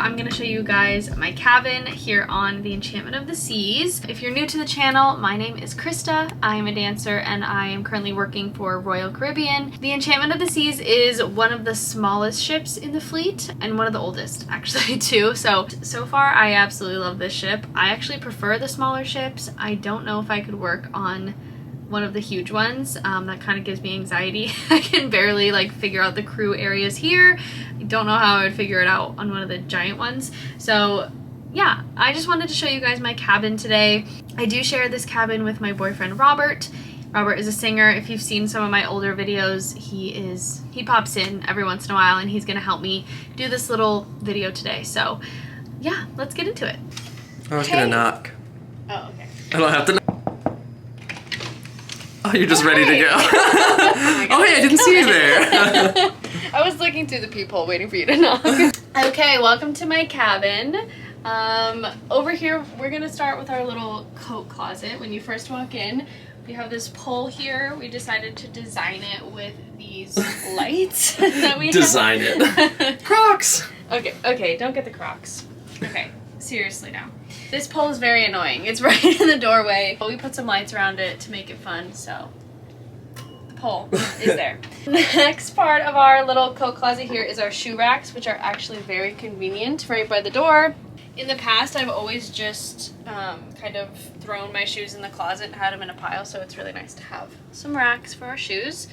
I'm gonna show you guys my cabin here on the Enchantment of the Seas. If you're new to the channel, my name is Krista. I am a dancer and I am currently working for Royal Caribbean. The Enchantment of the Seas is one of the smallest ships in the fleet and one of the oldest actually too. So far I absolutely love this ship. I actually prefer the smaller ships. I don't know if I could work on one of the huge ones. That kind of gives me anxiety. I can barely like figure out the crew areas here. I don't know how I would figure it out on one of the giant ones. So yeah, I just wanted to show you guys my cabin today. I do share this cabin with my boyfriend Robert. Robert is a singer. If you've seen some of my older videos, he pops in every once in a while and he's gonna help me do this little video today. So yeah, let's get into it. I was gonna knock. Oh, okay. I don't have to knock. Oh, you're just ready to go. Oh, hey, I didn't see you there. I was looking through the peephole waiting for you to knock. Okay, welcome to my cabin. Over here, we're gonna start with our little coat closet. When you first walk in, we have this pole here. We decided to design it with these lights that we Design it. Crocs! Okay, don't get the Crocs. Okay, seriously now. This pole is very annoying. It's right in the doorway. But we put some lights around it to make it fun, so the pole is there. The next part of our little coat closet here is our shoe racks, which are actually very convenient right by the door. In the past, I've always just kind of thrown my shoes in the closet and had them in a pile, so it's really nice to have some racks for our shoes.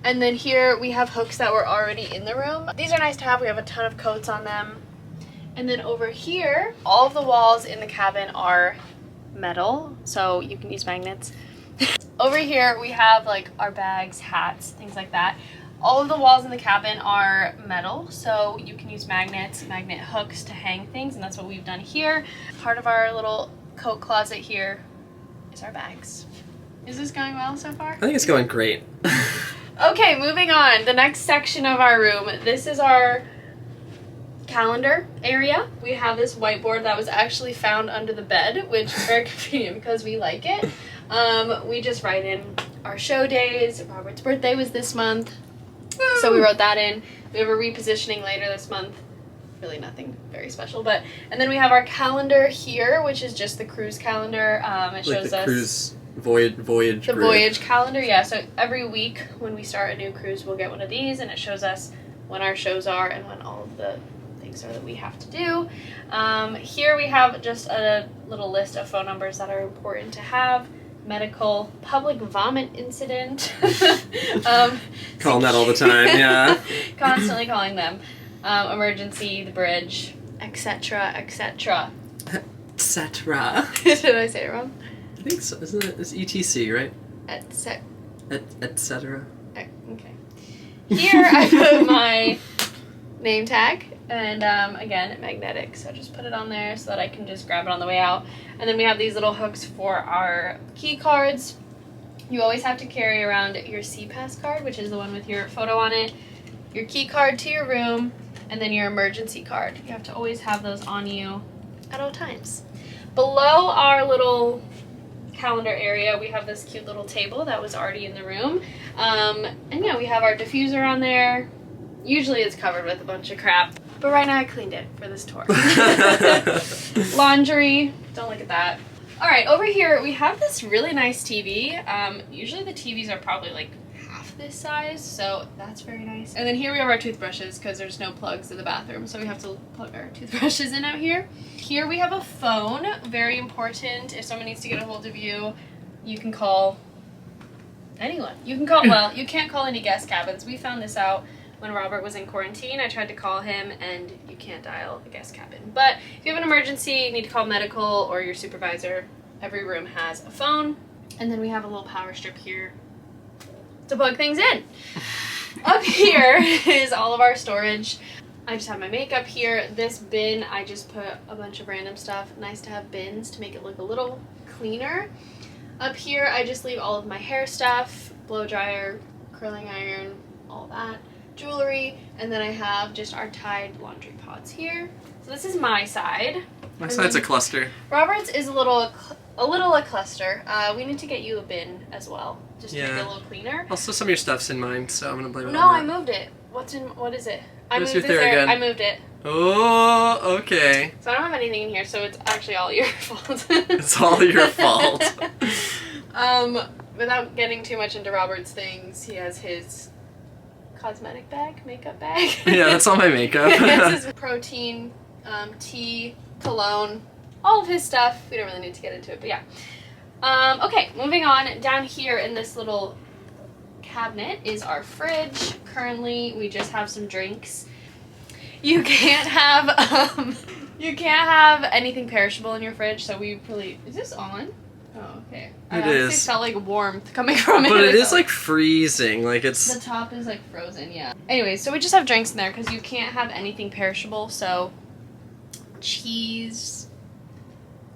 And then here we have hooks that were already in the room. These are nice to have. We have a ton of coats on them. And then over here, all of the walls in the cabin are metal, so you can use magnets. Over here, we have like our bags, hats, things like that. All of the walls in the cabin are metal, so you can use magnets, magnet hooks to hang things, and that's what we've done here. Part of our little coat closet here is our bags. Is this going well so far? I think it's going great. Okay, moving on. The next section of our room. This is our calendar area. We have this whiteboard that was actually found under the bed, which is very convenient because we like it. We just write in our show days. Robert's birthday was this month, so we wrote that in. We have a repositioning later this month. Really nothing very special, but and then we have our calendar here, which is just the cruise calendar. It shows us cruise voyage. The voyage calendar, yeah. So every week when we start a new cruise, we'll get one of these, and it shows us when our shows are and when all of the things are that we have to do. Here we have just a little list of phone numbers that are important to have. Medical, public vomit incident. Calling that all the time, yeah. Constantly calling them. Emergency, the bridge, etc., etc. Etc. Did I say it wrong? I think so. Isn't it? It's ETC, right? Etc. Okay. Here I put my name tag. And again, magnetic, so just put it on there so that I can just grab it on the way out. And then we have these little hooks for our key cards. You always have to carry around your SeaPass card, which is the one with your photo on it, your key card to your room, and then your emergency card. You have to always have those on you at all times. Below our little calendar area, we have this cute little table that was already in the room. And yeah, we have our diffuser on there. Usually it's covered with a bunch of crap, but right now I cleaned it for this tour. Laundry, don't look at that. All right, over here we have this really nice TV. Usually the TVs are probably like half this size, so that's very nice. And then here we have our toothbrushes because there's no plugs in the bathroom, so we have to plug our toothbrushes in out here. Here we have a phone, very important. If someone needs to get a hold of you, you can call anyone. You can call, well, you can't call any guest cabins. We found this out when Robert was in quarantine. I tried to call him and you can't dial a guest cabin. But if you have an emergency, you need to call medical or your supervisor, every room has a phone. And then we have a little power strip here to plug things in. Up here is all of our storage. I just have my makeup here. This bin, I just put a bunch of random stuff. Nice to have bins to make it look a little cleaner. Up here, I just leave all of my hair stuff, blow dryer, curling iron, all that. Jewelry, and then I have just our Tide laundry pods here. So this is my side. My side's a cluster. Robert's is a little a cluster. We need to get you a bin as well, just to make it a little cleaner. Also, some of your stuff's in mine, so I'm gonna blame it on that. No, I moved it. What is it? Where's your Theragun? I moved it. Oh, okay. So I don't have anything in here, so it's actually all your fault. It's all your fault. Without getting too much into Robert's things, he has his cosmetic bag, makeup bag. Yeah, that's all my makeup. This is protein, tea, cologne, all of his stuff. We don't really need to get into it, but yeah. Okay, moving on. Down here in this little cabinet is our fridge. Currently, we just have some drinks. You can't have anything perishable in your fridge, so we really... Is this on? Oh, okay. It honestly is. felt like warmth coming from it. But it is like freezing. Like it's... The top is like frozen, yeah. Anyways, so we just have drinks in there because you can't have anything perishable, so... Cheese...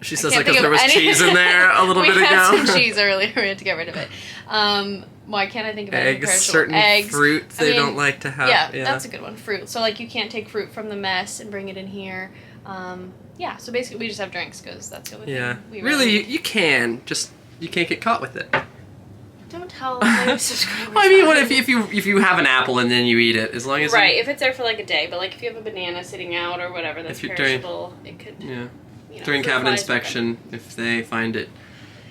She says like because there was cheese in there a little bit ago. We had some cheese earlier, we had to get rid of it. Why can't I think of anything Eggs, perishable? certain Eggs. fruit they don't like to have. Yeah, that's a good one. Fruit. So like you can't take fruit from the mess and bring it in here. Yeah, so basically we just have drinks because that's the only thing we really you can, just you can't get caught with it. Don't tell my subscribers. Well, I mean, what if you have an apple and then you eat it, as long as if it's there for like a day, but like if you have a banana sitting out or whatever that's perishable, it could. Yeah. You know, during cabinet inspection, if they find it,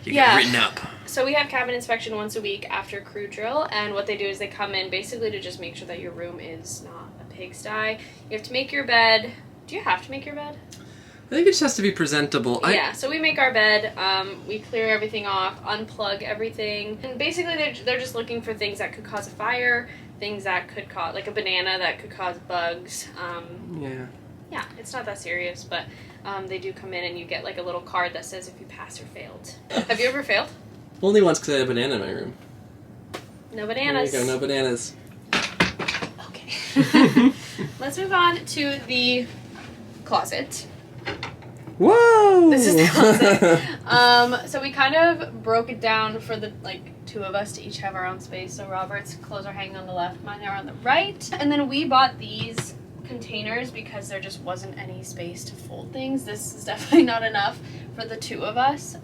you get written up. So we have cabinet inspection once a week after crew drill, and what they do is they come in basically to just make sure that your room is not a pigsty. You have to make your bed. Do you have to make your bed? I think it just has to be presentable. Yeah, so we make our bed, we clear everything off, unplug everything, and basically they're just looking for things that could cause a fire, things that could cause, like a banana that could cause bugs. Yeah, it's not that serious, but they do come in and you get like a little card that says if you passed or failed. Have you ever failed? Only once because I had a banana in my room. No bananas. There you go, no bananas. Okay. Let's move on to the closet. Whoa! This is the closet. So we kind of broke it down for the two of us to each have our own space. So Robert's clothes are hanging on the left, mine are on the right. And then we bought these containers because there just wasn't any space to fold things. This is definitely not enough for the two of us.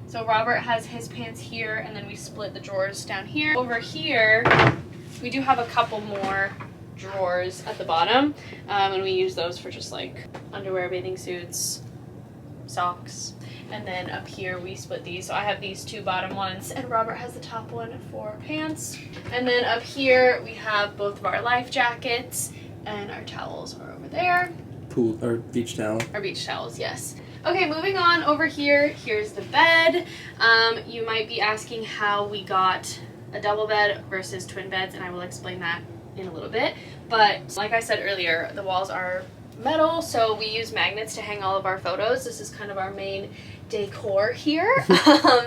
So Robert has his pants here, and then we split the drawers down here. Over here, we do have a couple more drawers at the bottom, and we use those for just like underwear, bathing suits, socks. And then up here we split these. So I have these two bottom ones, and Robert has the top one for pants. And then up here we have both of our life jackets, and our towels are over there. Pool or beach towel. Our beach towels, yes. Okay, moving on over here. Here's the bed. You might be asking how we got a double bed versus twin beds, and I will explain that in a little bit. But like I said earlier, the walls are metal, so we use magnets to hang all of our photos. This is kind of our main decor here.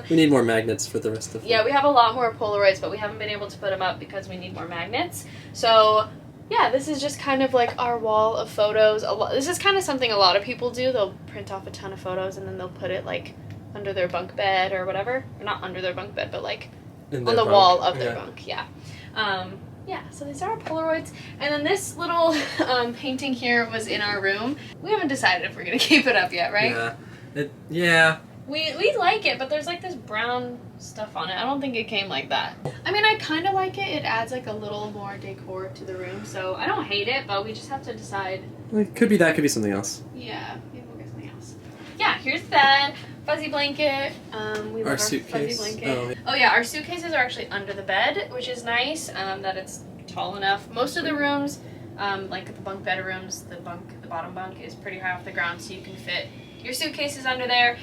We need more magnets for the rest of them. Yeah, we have a lot more Polaroids, but we haven't been able to put them up because we need more magnets. So yeah, this is just kind of like our wall of photos. This is kind of something a lot of people do. They'll print off a ton of photos and then they'll put it like under their bunk bed or whatever. Or not under their bunk bed, but like on the wall of their bunk. Yeah. Yeah, so these are our Polaroids. And then this little painting here was in our room. We haven't decided if we're going to keep it up yet, right? Yeah. We like it, but there's like this brown stuff on it. I don't think it came like that. I mean, I kind of like it. It adds like a little more decor to the room, so I don't hate it, but we just have to decide. It could be that, could be something else. Yeah, maybe we'll get something else. Yeah, here's the bed, fuzzy blanket. We love our suitcase. Fuzzy blanket. Oh yeah, our suitcases are actually under the bed, which is nice, that it's tall enough. Most of the rooms, like the bunk bedrooms, the bottom bunk is pretty high off the ground, so you can fit your suitcases under there.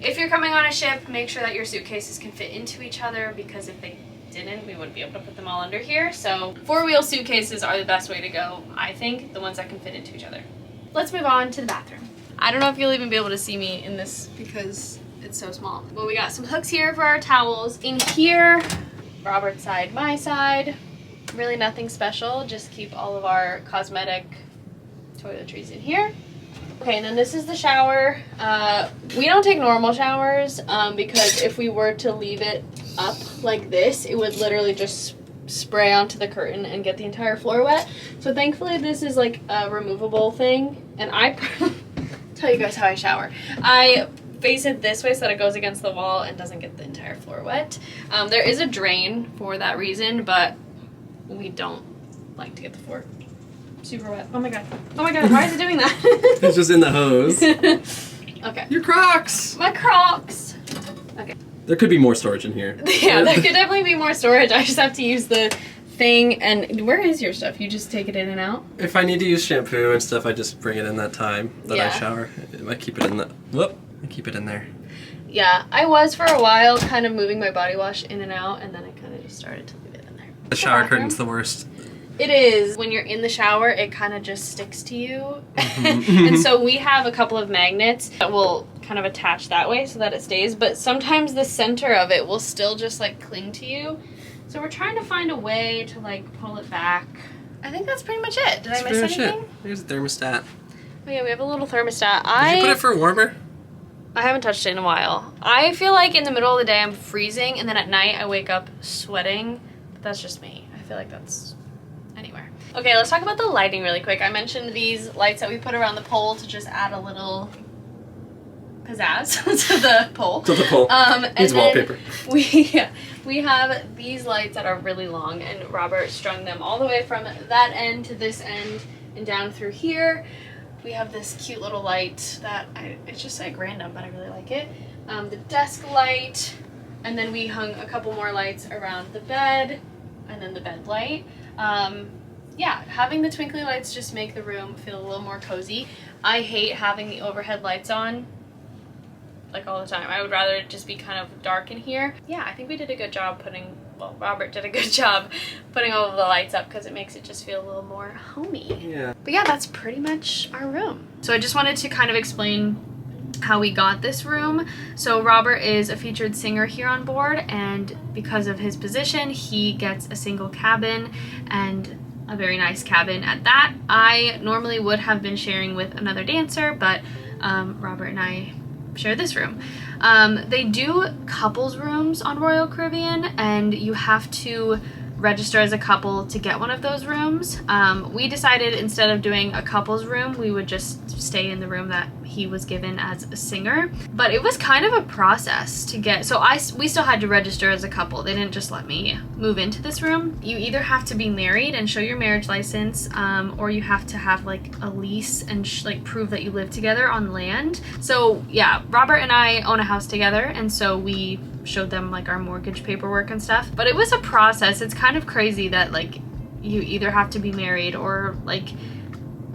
If you're coming on a ship, make sure that your suitcases can fit into each other, because if they didn't, we wouldn't be able to put them all under here. So 4-wheel suitcases are the best way to go, I think, the ones that can fit into each other. Let's move on to the bathroom. I don't know if you'll even be able to see me in this because it's so small. But we got some hooks here for our towels. In here, Robert's side, my side. Really nothing special, just keep all of our cosmetic toiletries in here. Okay, and then this is the shower. We don't take normal showers because if we were to leave it up like this, it would literally just spray onto the curtain and get the entire floor wet. So thankfully this is like a removable thing, and I tell you guys how I shower. I face it this way so that it goes against the wall and doesn't get the entire floor wet. There is a drain for that reason, but we don't like to get the floor super wet. Oh my god. Oh my god, why is it doing that? It's just in the hose. Okay. Your Crocs! My Crocs! Okay. There could be more storage in here. Yeah, there could definitely be more storage. I just have to use the thing. And where is your stuff? You just take it in and out? If I need to use shampoo and stuff, I just bring it in that time that I Yeah. shower. I keep it in the... Whoop. I keep it in there. Yeah, I was for a while kind of moving my body wash in and out, and then I kind of just started to leave it in there. The shower curtain's the worst. It is. When you're in the shower, it kind of just sticks to you. And so we have a couple of magnets that will kind of attach that way so that it stays, but sometimes the center of it will still just like cling to you. So we're trying to find a way to like pull it back. I think that's pretty much it. Did I miss anything? Here's a thermostat. Oh yeah, we have a little thermostat. Did you put it for warmer? I haven't touched it in a while. I feel like in the middle of the day I'm freezing, and then at night I wake up sweating. But that's just me. I feel like that's anywhere. Okay, let's talk about the lighting really quick. I mentioned these lights that we put around the pole to just add a little pizzazz to the pole. To the pole. Needs wallpaper. We have these lights that are really long, and Robert strung them all the way from that end to this end and down through here. We have this cute little light that it's just like random, but I really like it. The desk light, and then we hung a couple more lights around the bed, and then the bed light. Yeah, having the twinkly lights just make the room feel a little more cozy. I hate having the overhead lights on like all the time. I would rather it just be kind of dark in here. Yeah, I think we did a good job Robert did a good job putting all of the lights up because it makes it just feel a little more homey. Yeah. But yeah, that's pretty much our room. So I just wanted to kind of explain how we got this room. So Robert is a featured singer here on board, and because of his position, he gets a single cabin, and a very nice cabin at that. I normally would have been sharing with another dancer, but Robert and I share this room. They do couples rooms on Royal Caribbean, and you have to register as a couple to get one of those rooms. We decided instead of doing a couples room, we would just stay in the room that he was given as a singer. But it was kind of a process to get, so we still had to register as a couple. They didn't just let me move into this room. You either have to be married and show your marriage license, or you have to have like a lease and like prove that you live together on land. So yeah, Robert and I own a house together, and so we showed them like our mortgage paperwork and stuff. But it was a process. It's kind of crazy that like you either have to be married or like,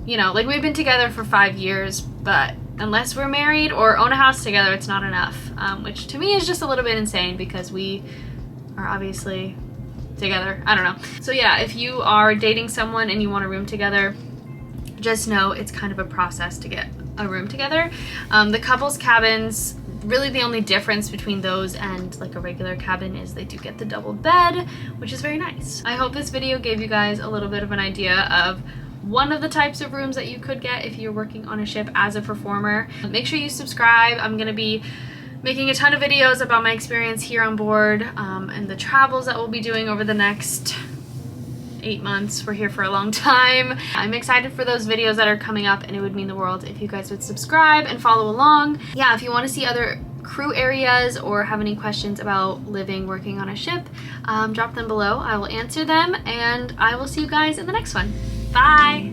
you know, like we've been together for 5 years, but unless we're married or own a house together, it's not enough, which to me is just a little bit insane because we are obviously together. I don't know. So yeah, if you are dating someone and you want a room together, just know it's kind of a process to get a room together. The couples cabins, really the only difference between those and like a regular cabin is they do get the double bed, which is very nice. I hope this video gave you guys a little bit of an idea of one of the types of rooms that you could get if you're working on a ship as a performer. Make sure you subscribe. I'm gonna be making a ton of videos about my experience here on board, and the travels that we'll be doing over the next 8 months. We're here for a long time. I'm excited for those videos that are coming up, and it would mean the world if you guys would subscribe and follow along. Yeah, if you want to see other crew areas or have any questions about living, working on a ship, drop them below. I will answer them, and I will see you guys in the next one. Bye!